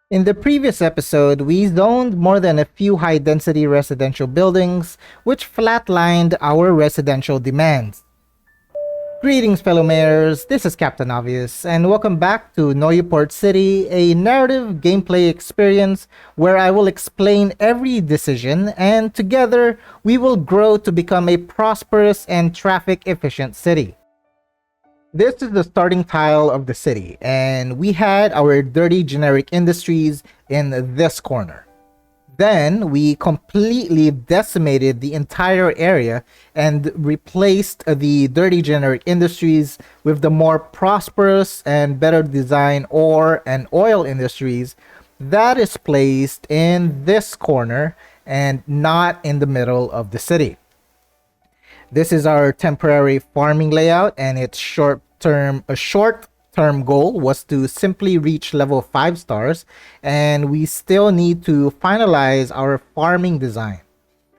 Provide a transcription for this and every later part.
In the previous episode, we zoned more than a few high-density residential buildings, which flatlined our residential demands. Greetings, fellow mayors, this is Captain Obvious, and welcome back to Noyou Port City, a narrative gameplay experience where I will explain every decision, and together we will grow to become a prosperous and traffic-efficient city. This is the starting tile of the city, and we had our dirty generic industries in this corner. Then we completely decimated the entire area and replaced the dirty generic industries with the more prosperous and better design ore and oil industries that is placed in this corner and not in the middle of the city. This is our temporary farming layout, and its short-term goal was to simply reach level 5 stars, and we still need to finalize our farming design.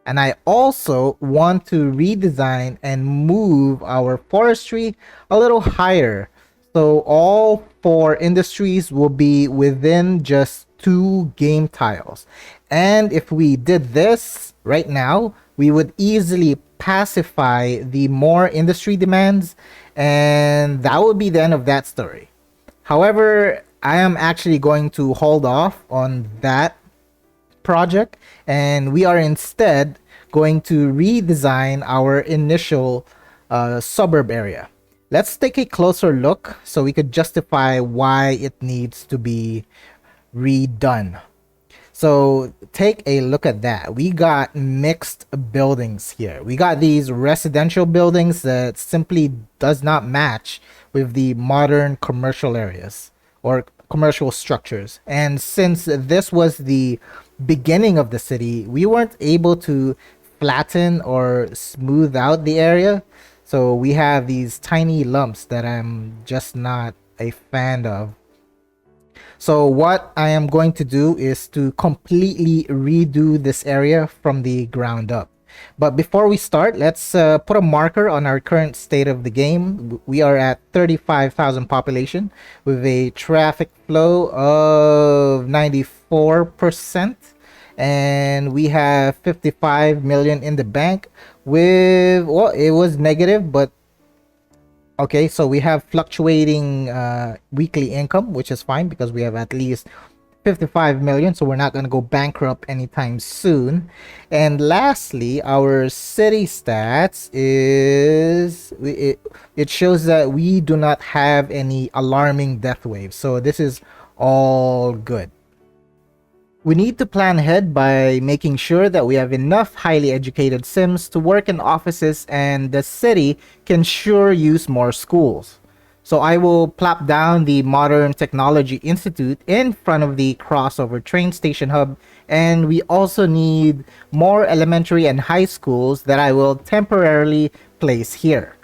And I also want to redesign and move our forestry a little higher, so all 4 industries will be within just 2 game tiles. And if we did this right now, we would easily pacify the more industry demands, and that would be the end of that story. However, I am actually going to hold off on that project, and we are instead going to redesign our initial suburb area. Let's take a closer look so we could justify why it needs to be redone. So take a look at that. We got mixed buildings here. We got these residential buildings that simply does not match with the modern commercial areas or commercial structures. And since this was the beginning of the city, we weren't able to flatten or smooth out the area. So we have these tiny lumps that I'm just not a fan of. So what I am going to do is to completely redo this area from the ground up. But before we start, let's put a marker on our current state of the game. We are at 35,000 population with a traffic flow of 94%. And we have 55 million in the bank with, well, it was negative, but okay, so we have fluctuating weekly income, which is fine because we have at least 55 million, so we're not going to go bankrupt anytime soon. And lastly, our city stats is it shows that we do not have any alarming death waves, so this is all good. We need to plan ahead by making sure that we have enough highly educated Sims to work in offices, and the city can sure use more schools. So I will plop down the Modern Technology Institute in front of the crossover train station hub, and we also need more elementary and high schools that I will temporarily place here.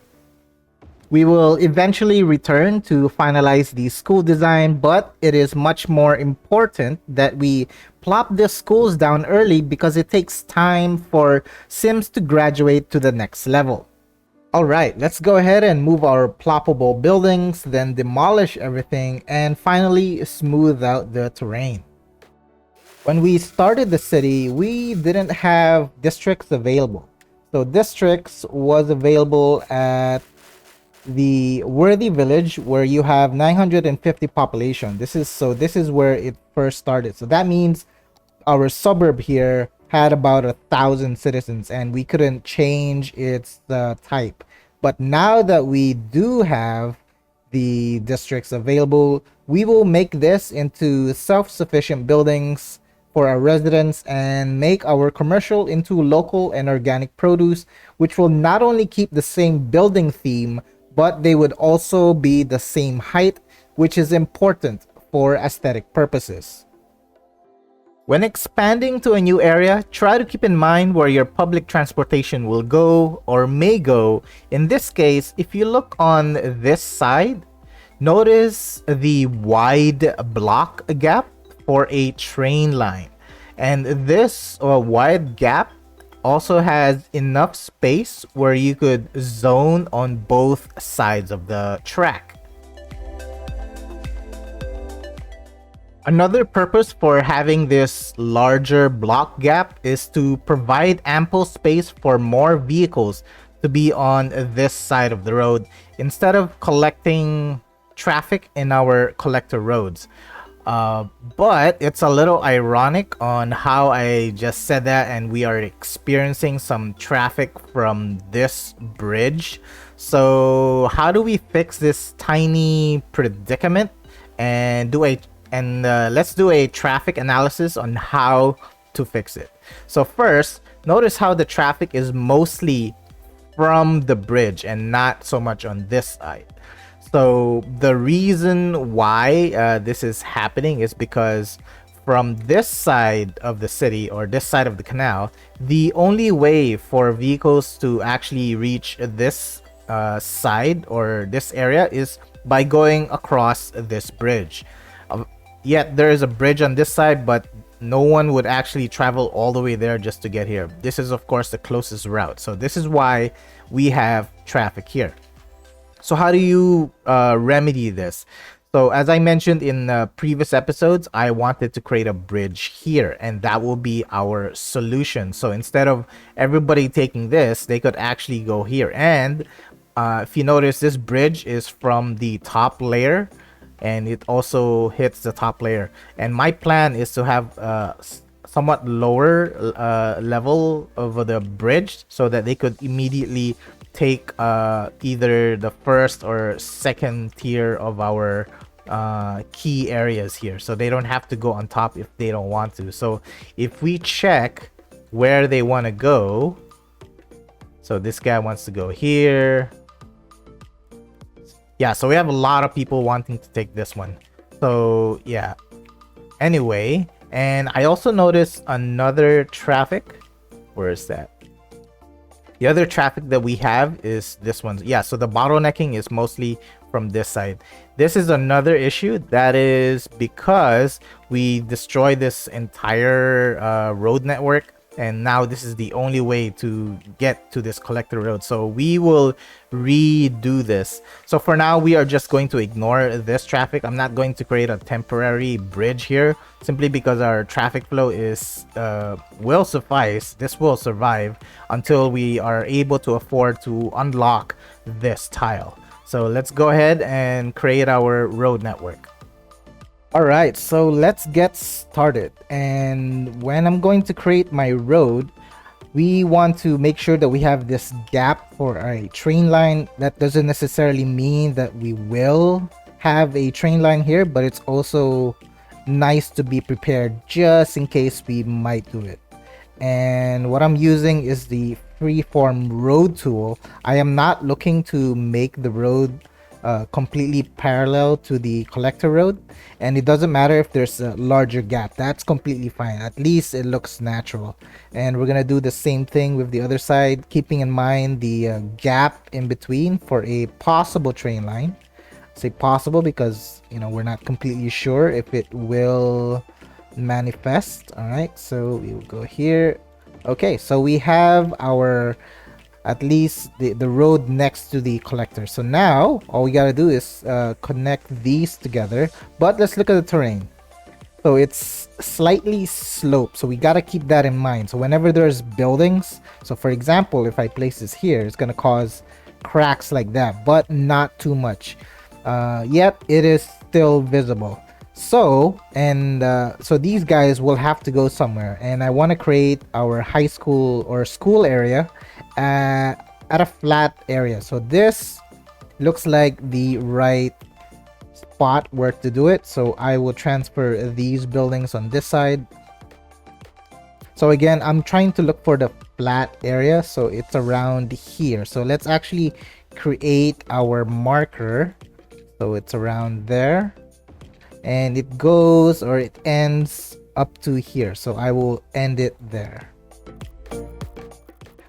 We will eventually return to finalize the school design, but it is much more important that we plop the schools down early because it takes time for Sims to graduate to the next level. Alright, let's go ahead and move our ploppable buildings, then demolish everything, and finally smooth out the terrain. When we started the city, we didn't have districts available. So districts was available at the Worthy Village, where you have 950 population. This is where it first started. So that means our suburb here had about 1,000 citizens, and we couldn't change its type. But now that we do have the districts available, we will make this into self-sufficient buildings for our residents and make our commercial into local and organic produce, which will not only keep the same building theme, but they would also be the same height, which is important for aesthetic purposes. When expanding to a new area, try to keep in mind where your public transportation will go or may go. In this case, if you look on this side, notice the wide block gap for a train line. And this wide gap also has enough space where you could zone on both sides of the track. Another purpose for having this larger block gap is to provide ample space for more vehicles to be on this side of the road instead of collecting traffic in our collector roads. But it's a little ironic on how I just said that, and we are experiencing some traffic from this bridge. So how do we fix this tiny predicament? And let's do a traffic analysis on how to fix it. So first, notice how the traffic is mostly from the bridge and not so much on this side. So the reason why this is happening is because from this side of the city, or this side of the canal, the only way for vehicles to actually reach this side or this area is by going across this bridge. Yet there is a bridge on this side, but no one would actually travel all the way there just to get here. This is of course the closest route. So this is why we have traffic here. So how do you remedy this? So as I mentioned in previous episodes, I wanted to create a bridge here, and that will be our solution. So instead of everybody taking this, they could actually go here. And if you notice, this bridge is from the top layer, and it also hits the top layer. And my plan is to have somewhat lower level of the bridge so that they could immediately take either the first or second tier of our key areas here, so they don't have to go on top if they don't want to. So if we check where they want to go, so this guy wants to go here. Yeah, so we have a lot of people wanting to take this one. So yeah, anyway, and I also noticed another traffic. Where is that? The other traffic that we have is this one. Yeah, so the bottlenecking is mostly from this side. This is another issue. That is because we destroyed this entire road network, and now this is the only way to get to this collector road. So we will redo this. So for now, we are just going to ignore this traffic. I'm not going to create a temporary bridge here, simply because our traffic flow is will suffice. This will survive until we are able to afford to unlock this tile. So let's go ahead and create our road network. Alright, so let's get started. And when I'm going to create my road, we want to make sure that we have this gap for a train line. That doesn't necessarily mean that we will have a train line here, but it's also nice to be prepared just in case we might do it. And what I'm using is the freeform road tool. I am not looking to make the road completely parallel to the collector road, and it doesn't matter if there's a larger gap. That's completely fine. At least it looks natural. And we're gonna do the same thing with the other side, keeping in mind the gap in between for a possible train line. I say possible because, you know, we're not completely sure if it will manifest. All right, so we will go here. Okay, so we have our at least the road next to the collector. So now all we gotta do is connect these together. But let's look at the terrain. So it's slightly sloped, so we gotta keep that in mind. So whenever there's buildings, so for example, if I place this here, it's gonna cause cracks like that, but not too much. Yet it is still visible. So so these guys will have to go somewhere, and I want to create our high school or school area at a flat area. So this looks like the right spot where to do it. So I will transfer these buildings on this side. So again, I'm trying to look for the flat area, so it's around here. So let's actually create our marker. So it's around there, and it goes, or it ends up to here. So I will end it there.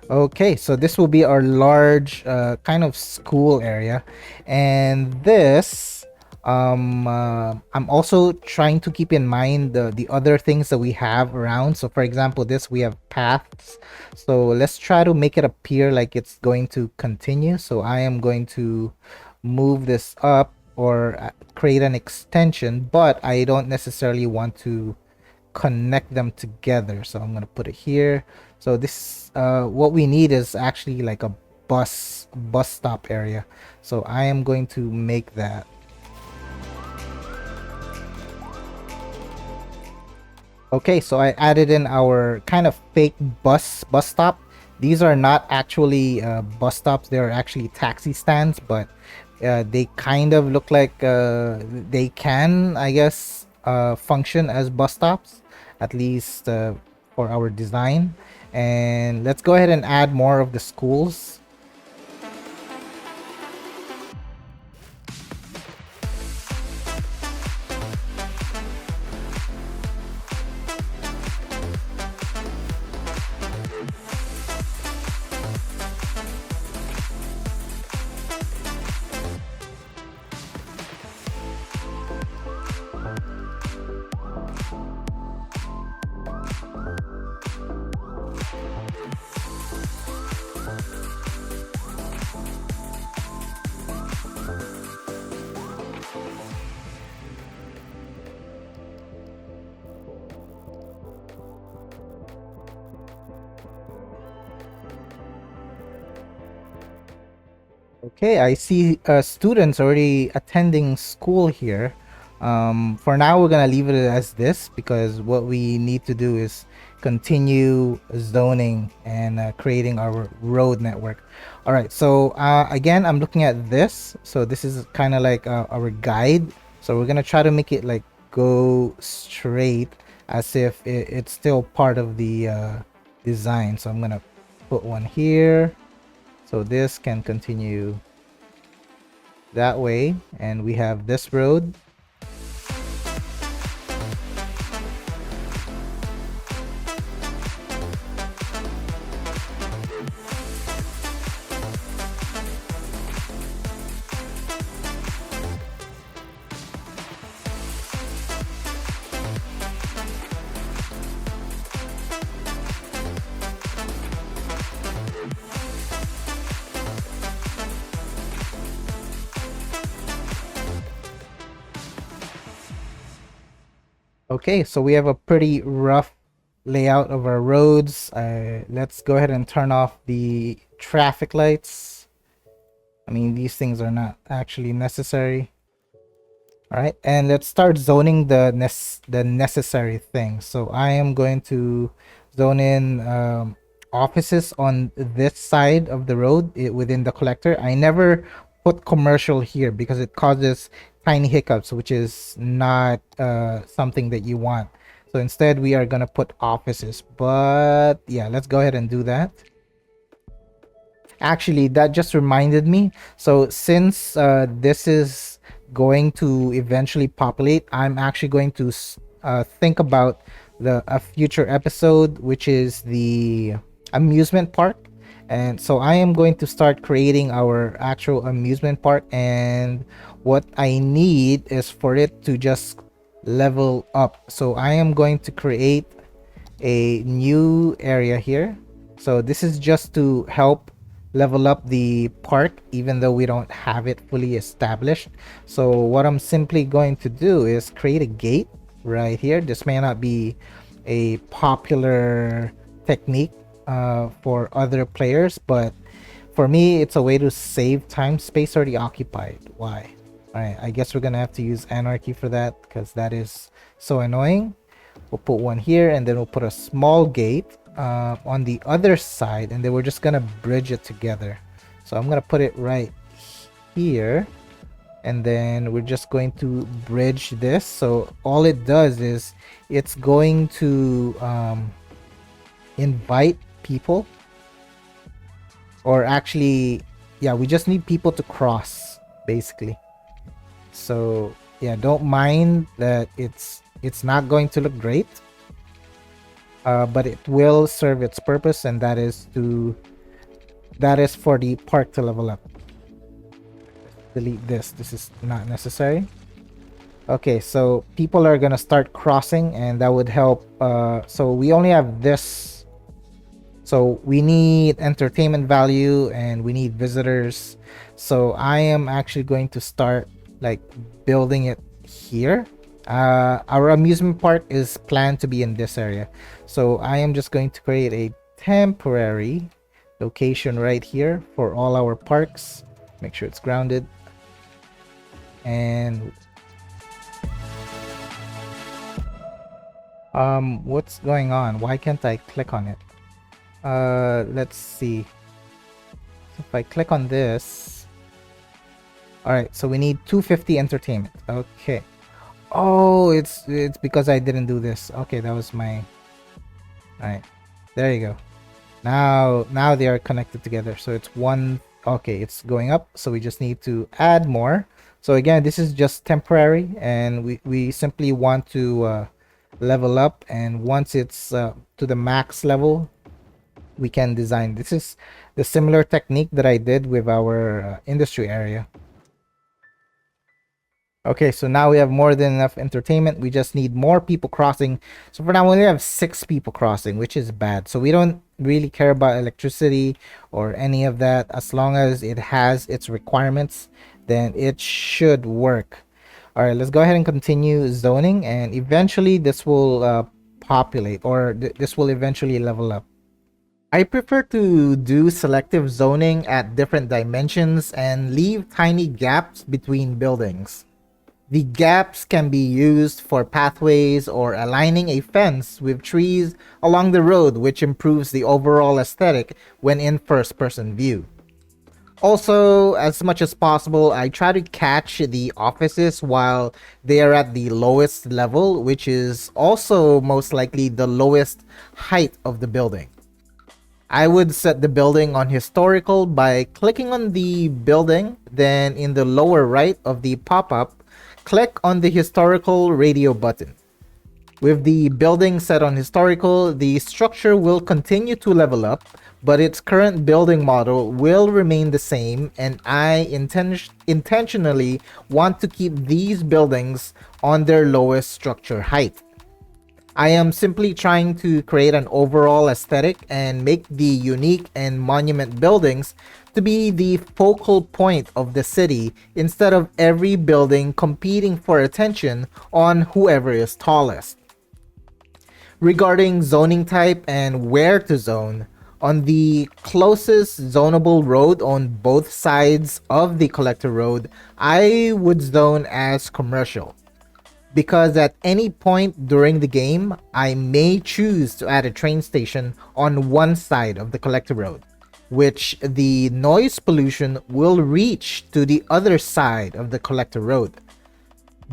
Okay, so this will be our large kind of school area. And this I'm also trying to keep in mind the other things that we have around. So for example, this, we have paths. So let's try to make it appear like it's going to continue. So I am going to move this up or create an extension, but I don't necessarily want to connect them together. So I'm gonna put it here. So this what we need is actually like a bus stop area. So I am going to make that. Okay, so I added in our kind of fake bus stop. These are not actually bus stops, they're actually taxi stands, but they kind of look like they can, I guess, function as bus stops, at least for our design. And let's go ahead and add more of the schools. Okay, I see students already attending school here. For now, we're gonna leave it as this because what we need to do is continue zoning and creating our road network. All right, so again, I'm looking at this. So this is kind of like our guide. So we're gonna try to make it like go straight as if it's still part of the design. So I'm gonna put one here. So this can continue that way, and we have this road. Okay, so we have a pretty rough layout of our roads. Let's go ahead and turn off the traffic lights. I mean, these things are not actually necessary. All right, and let's start zoning the necessary things. So I am going to zone in offices on this side of the road within the collector. I never put commercial here because it causes tiny hiccups, which is not something that you want. So instead, we are gonna put offices. But yeah, let's go ahead and do that. Actually, that just reminded me. So since this is going to eventually populate, I'm actually going to think about a future episode, which is the amusement park. And so I am going to start creating our actual amusement park, and what I need is for it to just level up. So I am going to create a new area here. So this is just to help level up the park even though we don't have it fully established. So what I'm simply going to do is create a gate right here. This may not be a popular technique for other players, but for me it's a way to save time. Space already occupied. Why? All right, I guess we're gonna have to use Anarchy for that because that is so annoying. We'll put one here, and then we'll put a small gate on the other side, and then we're just gonna bridge it together. So I'm gonna put it right here, and then we're just going to bridge this. So all it does is it's going to invite people, or actually, yeah, we just need people to cross basically. So yeah, don't mind that it's not going to look great, but it will serve its purpose, and that is for the park to level up. Delete this. This is not necessary. Okay, so people are gonna start crossing, and that would help. So we only have this. So we need entertainment value, and we need visitors. So I am actually going to start like building it here. Our amusement park is planned to be in this area, so I am just going to create a temporary location right here for all our parks. Make sure it's grounded. And what's going on? Why can't I click on it? Let's see. If I click on this, all right, so we need 250 entertainment. Okay. Oh, it's because I didn't do this. Okay, that was my... All right, there you go. Now they are connected together, so it's one. Okay, it's going up, so we just need to add more. So again, this is just temporary, and we simply want to level up, and once it's to the max level, we can design. This is the similar technique that I did with our industry area. Okay, so now we have more than enough entertainment. We just need more people crossing. So for now, we only have 6 people crossing, which is bad. So we don't really care about electricity or any of that. As long as it has its requirements, then it should work. All right, let's go ahead and continue zoning, and eventually this will populate, or this will eventually level up. I prefer to do selective zoning at different dimensions and leave tiny gaps between buildings. The gaps can be used for pathways or aligning a fence with trees along the road, which improves the overall aesthetic when in first-person view. Also, as much as possible, I try to catch the offices while they are at the lowest level, which is also most likely the lowest height of the building. I would set the building on historical by clicking on the building, then in the lower right of the pop-up, click on the historical radio button. With the building set on historical, the structure will continue to level up, but its current building model will remain the same, and I intentionally want to keep these buildings on their lowest structure height. I am simply trying to create an overall aesthetic and make the unique and monument buildings to be the focal point of the city, instead of every building competing for attention on whoever is tallest. Regarding zoning type and where to zone, on the closest zonable road on both sides of the collector road, I would zone as commercial, because at any point during the game, I may choose to add a train station on one side of the collector road, which the noise pollution will reach to the other side of the collector road.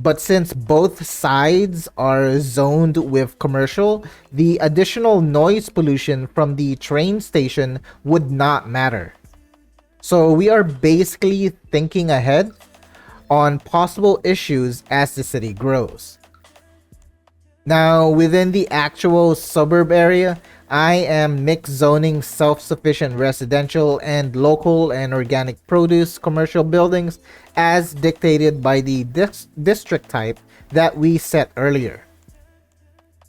But since both sides are zoned with commercial, the additional noise pollution from the train station would not matter. So we are basically thinking ahead on possible issues as the city grows. Now, within the actual suburb area, I am mixed zoning self-sufficient residential and local and organic produce commercial buildings as dictated by the district type that we set earlier.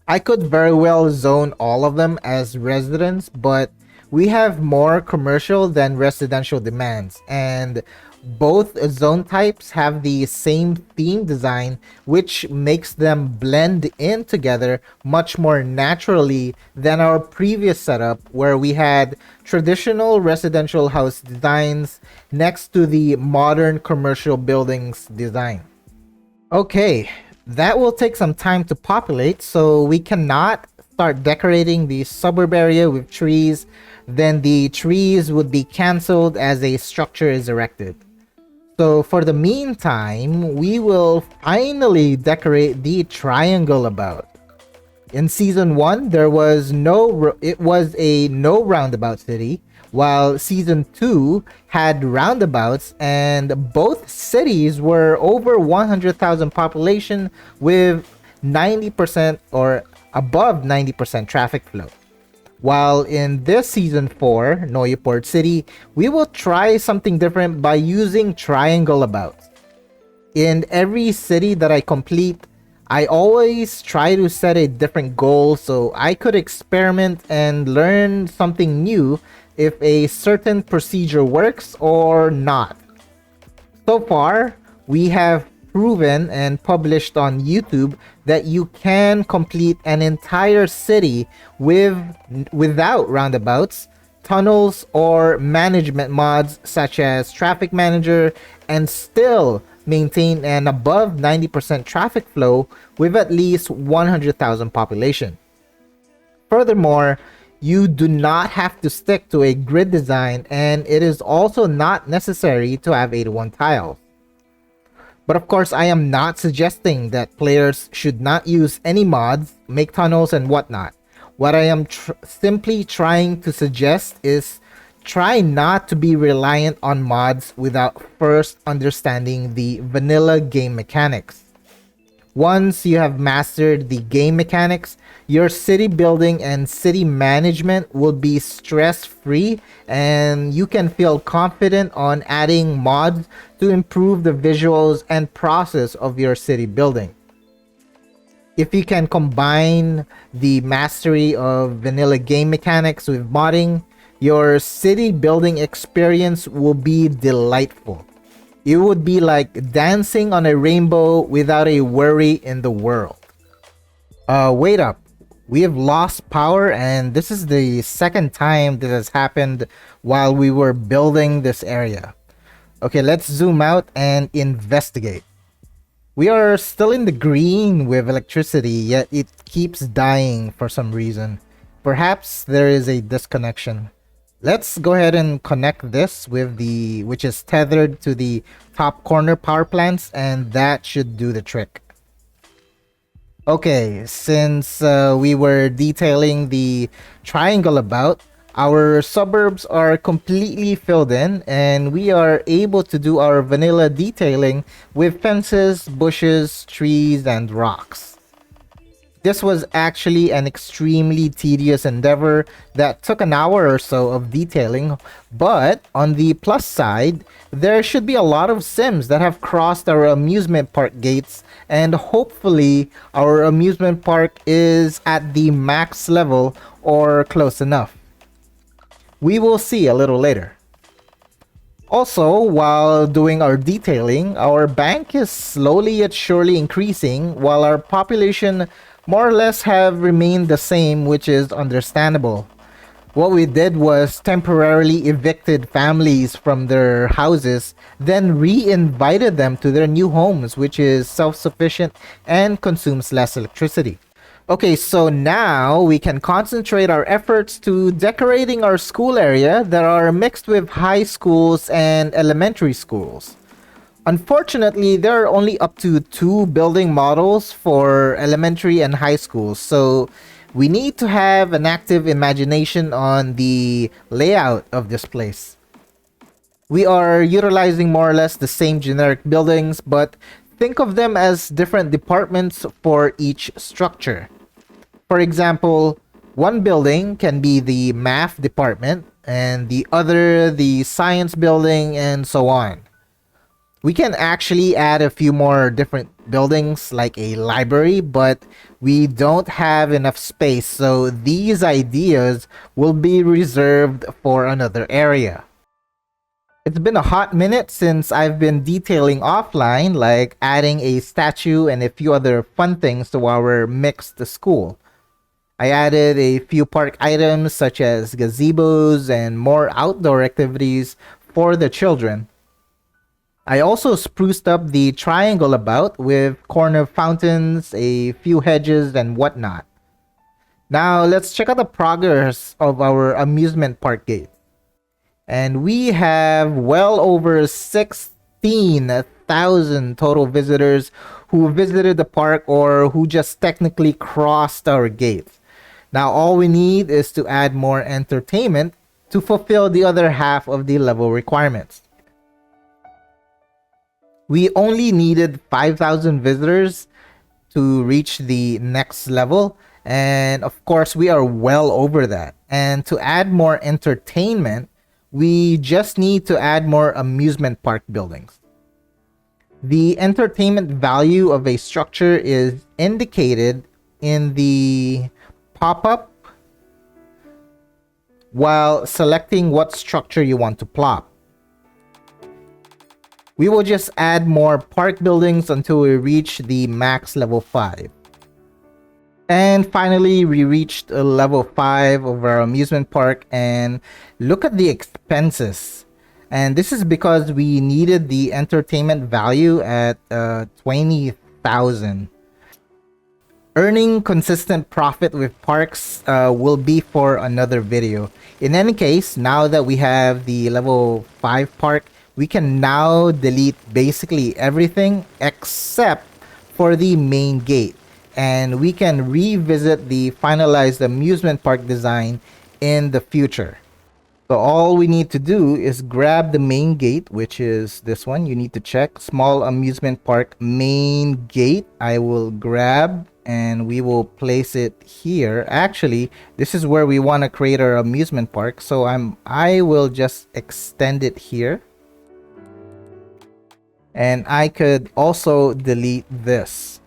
I could very well zone all of them as residents, but we have more commercial than residential demands, and both zone types have the same theme design, which makes them blend in together much more naturally than our previous setup, where we had traditional residential house designs next to the modern commercial buildings design. Okay, that will take some time to populate, so we cannot start decorating the suburb area with trees. Then the trees would be cancelled as a structure is erected. So for the meantime, we will finally decorate the triangle about. In season 1, it was a no roundabout city, while season 2 had roundabouts, and both cities were over 100,000 population with 90% or above 90% traffic flow. While in this season 4, Noyou Port City, we will try something different by using triangle abouts. In every city that I complete, I always try to set a different goal so I could experiment and learn something new if a certain procedure works or not. So far, We have proven and published on YouTube that you can complete an entire city without roundabouts, tunnels, or management mods such as traffic manager, and still maintain an above 90% traffic flow with at least 100,000 population. Furthermore, you do not have to stick to a grid design, and it is also not necessary to have 81 tiles. But of course, I am not suggesting that players should not use any mods, make tunnels, and whatnot. What I am simply trying to suggest is try not to be reliant on mods without first understanding the vanilla game mechanics. Once you have mastered the game mechanics, your city building and city management will be stress-free, and you can feel confident on adding mods to improve the visuals and process of your city building. If you can combine the mastery of vanilla game mechanics with modding, your city building experience will be delightful. It would be like dancing on a rainbow without a worry in the world. Wait up. We have lost power, and this is the second time this has happened while we were building this area. Okay, let's zoom out and investigate. We are still in the green with electricity, yet it keeps dying for some reason. Perhaps there is a disconnection. Let's go ahead and connect this with which is tethered to the top corner power plants, and that should do the trick. Okay, since we were detailing the triangle about, our suburbs are completely filled in, and we are able to do our vanilla detailing with fences, bushes, trees, and rocks. This was actually an extremely tedious endeavor that took an hour or so of detailing, but on the plus side, there should be a lot of Sims that have crossed our amusement park gates, and hopefully our amusement park is at the max level or close enough. We will see a little later. Also, while doing our detailing, our bank is slowly yet surely increasing, while our population more or less have remained the same, which is understandable. What we did was temporarily evicted families from their houses, then re-invited them to their new homes, which is self-sufficient and consumes less electricity. Okay, so now we can concentrate our efforts to decorating our school area that are mixed with high schools and elementary schools. Unfortunately, there are only up to 2 building models for elementary and high schools, so we need to have an active imagination on the layout of this place. We are utilizing more or less the same generic buildings, but think of them as different departments for each structure. For example, one building can be the math department, and the other the science building, and so on. We can actually add a few more different buildings like a library, but we don't have enough space, so these ideas will be reserved for another area. It's been a hot minute since I've been detailing offline, like adding a statue and a few other fun things to our mixed school. I added a few park items such as gazebos and more outdoor activities for the children. I also spruced up the triangle about with corner fountains, a few hedges, and whatnot. Now let's check out the progress of our amusement park gate. And we have well over 16,000 total visitors who visited the park or who just technically crossed our gate. Now all we need is to add more entertainment to fulfill the other half of the level requirements. We only needed 5,000 visitors to reach the next level, and of course we are well over that. And to add more entertainment, we just need to add more amusement park buildings. The entertainment value of a structure is indicated in the pop-up while selecting what structure you want to plop. We will just add more park buildings until we reach the max level 5. And finally, we reached a level 5 of our amusement park, and look at the expenses. And this is because we needed the entertainment value at 20,000. Earning consistent profit with parks will be for another video. In any case, now that we have the level 5 park, we can now delete basically everything except for the main gate. And we can revisit the finalized amusement park design in the future. So all we need to do is grab the main gate, which is this one. You need to check small amusement park main gate. I will grab and we will place it here. Actually, this is where we want to create our amusement park. So I will just extend it here. And I could also delete this.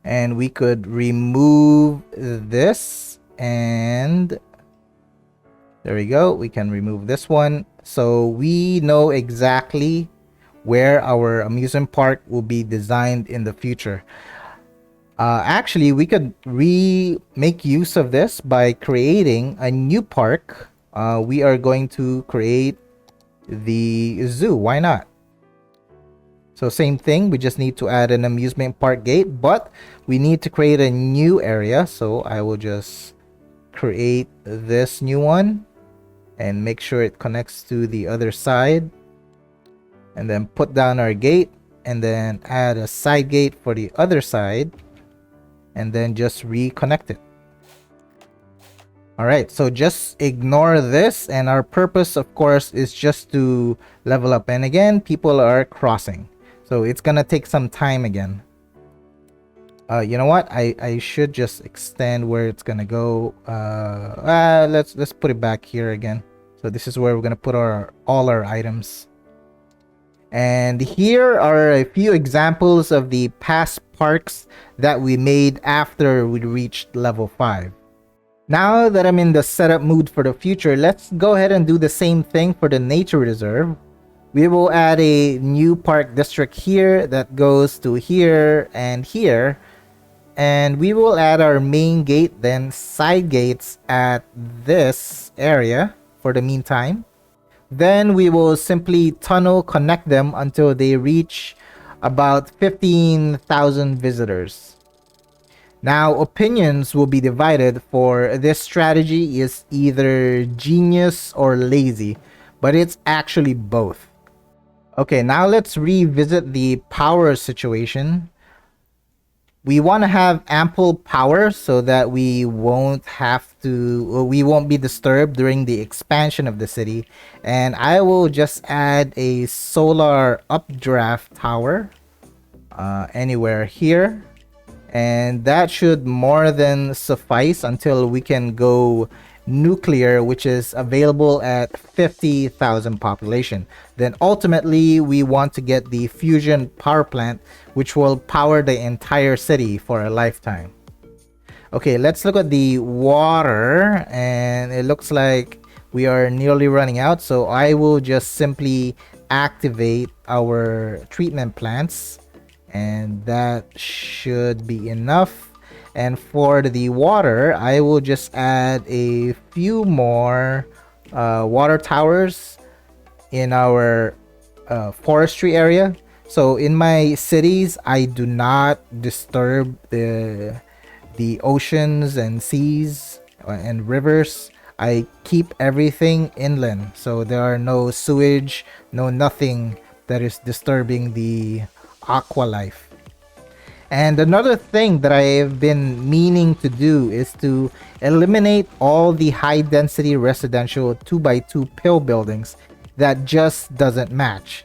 And we could remove this, and there we go. We can remove this one. So we know exactly where our amusement park will be designed in the future. Actually, we could make use of this by creating a new park. We are going to create the zoo. Why not? So same thing, we just need to add an amusement park gate, but we need to create a new area. So I will just create this new one and make sure it connects to the other side. And then put down our gate and then add a side gate for the other side. And then just reconnect it. Alright, so just ignore this, and our purpose of course is just to level up. And again, people are crossing. So it's gonna take some time again. You know what? I should just extend where it's gonna go. Let's put it back here again. So this is where we're gonna put all our items. And here are a few examples of the past parks that we made after we reached level 5. Now that I'm in the setup mood for the future, let's go ahead and do the same thing for the nature reserve. We will add a new park district here that goes to here and here. And we will add our main gate, then side gates at this area for the meantime. Then we will simply tunnel connect them until they reach about 15,000 visitors. Now, opinions will be divided for this strategy is either genius or lazy, but it's actually both. Okay, now let's revisit the power situation. We want to have ample power so that we won't be disturbed during the expansion of the city. And I will just add a solar updraft tower anywhere here. And that should more than suffice until we can go nuclear, which is available at 50,000 population. Then ultimately we want to get the fusion power plant, which will power the entire city for a lifetime. Okay, let's look at the water, and it looks like we are nearly running out. So I will just simply activate our treatment plants, and that should be enough. And for the water, I will just add a few more water towers in our forestry area. So in my cities, I do not disturb the oceans and seas and rivers. I keep everything inland, so there are no sewage, no nothing that is disturbing the aqua life. And another thing that I've been meaning to do is to eliminate all the high density residential 2x2 pill buildings that just doesn't match.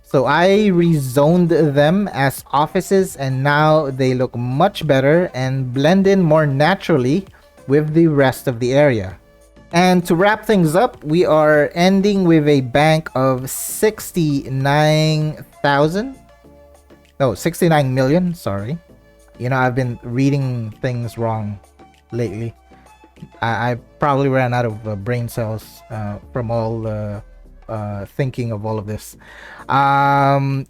So I rezoned them as offices, and now they look much better and blend in more naturally with the rest of the area. And to wrap things up, we are ending with a bank of 69 million, sorry. You know, I've been reading things wrong lately. I probably ran out of brain cells from all thinking of all of this.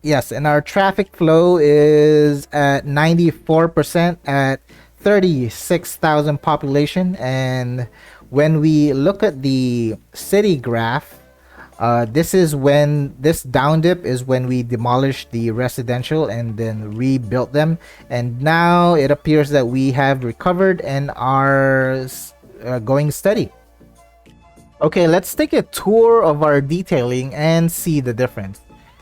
Yes, and our traffic flow is at 94% at 36,000 population. And when we look at the city graph, this is when this down dip is when we demolished the residential and then rebuilt them, and now it appears that we have recovered and are going steady. Okay, let's take a tour of our detailing and see the difference.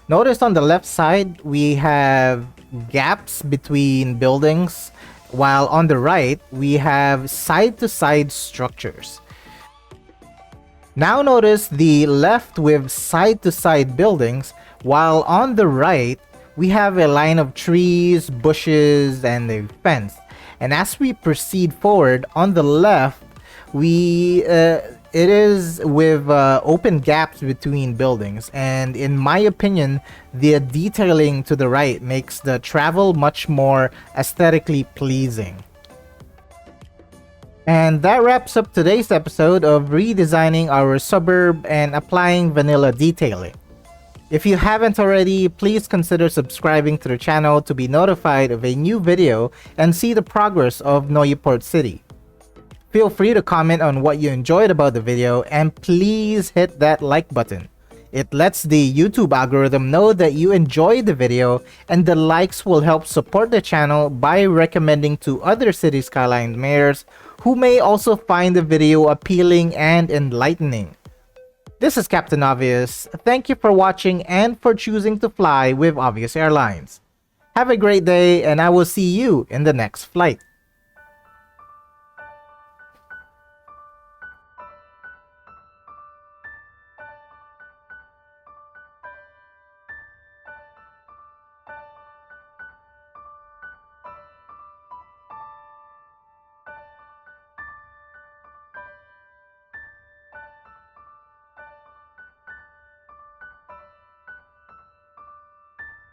Notice on the left side we have gaps between buildings, while on the right we have side-to-side structures. Now notice the left with side-to-side buildings, while on the right we have a line of trees, bushes, and a fence. And as we proceed forward, on the left it is with open gaps between buildings, and in my opinion the detailing to the right makes the travel much more aesthetically pleasing. And that wraps up today's episode of redesigning our suburb and applying vanilla detailing. If you haven't already, please consider subscribing to the channel to be notified of a new video and see the progress of Noyou Port City. Feel free to comment on what you enjoyed about the video, and please hit that like button. It lets the YouTube algorithm know that you enjoyed the video, and the likes will help support the channel by recommending to other city skyline mayors who may also find the video appealing and enlightening. This is Captain Obvious. Thank you for watching and for choosing to fly with Obvious Airlines. Have a great day, and I will see you in the next flight.